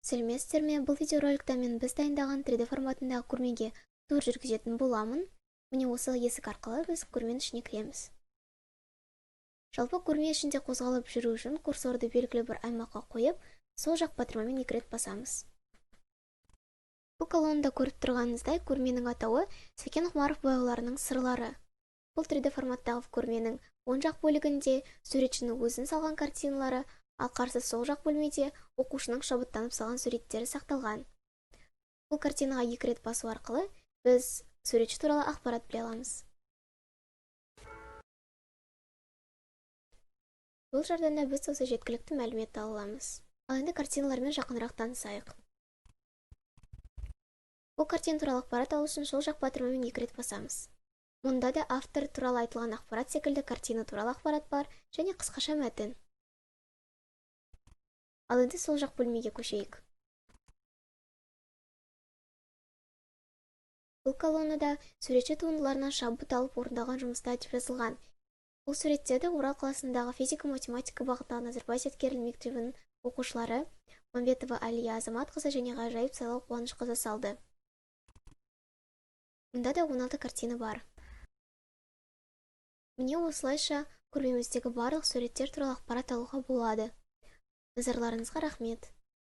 Сәлеметсіздер ме? Бұл видеороликта мен біз дайындаған 3D форматындағы көрмеге тур жүргізетін боламын. Міне осы есік арқылы біз көрменің ішіне кіреміз. Жалпы көрме ішінде қозғалып жүру үшін курсорды белгілі бір аймаққа қойып, сол жақ батырмамен 2 рет басамыз. Бұл колоннада көріп тұрғаныңыздай көрменің атауы Сәкен Омаров бояуларының сырлары. Бұл 3D форматтағы көрменің оң жақ бөлігінде суретшінің өзін салған картиналары, ал қарсы сол жақ бөлмеде оқушының шабыттанып салған суреттері сақталған. Бұл картинаға 2 рет басу арқылы біз суретші туралы ақпарат біле аламыз. Бұл жарданда біз осы жеткілікті мәлімет ала аламыз. Ал енді картиналармен жақынырақ танысайық. Бұл картина туралы ақпарат алу үшін сол жақ батырмамен 2 рет басамыз. Мұнда да автор туралы айтылған ақпарат секілді картина туралы ақпарат бар және қысқаша мәтін. Ал енді сол жақ бөлмеге көшейік. Бұл колоннада суретші туындыларынан шабыт алып орындалған жұмыстар деп жазылған. Бұл суреттерді Орал қаласындағы физика-математика бағытындағы Назарбаев зияткерлік мектебінің оқушылары Мәмбетова Әлия Азаматқызы және Ғажайып Сайлау Қуанышқызы салды. Мұнда да 16 картина бар. Міне осылайша көрмеміздегі барлық суреттер туралы ақпарат алуға болады. Назарларыңызға рахмет.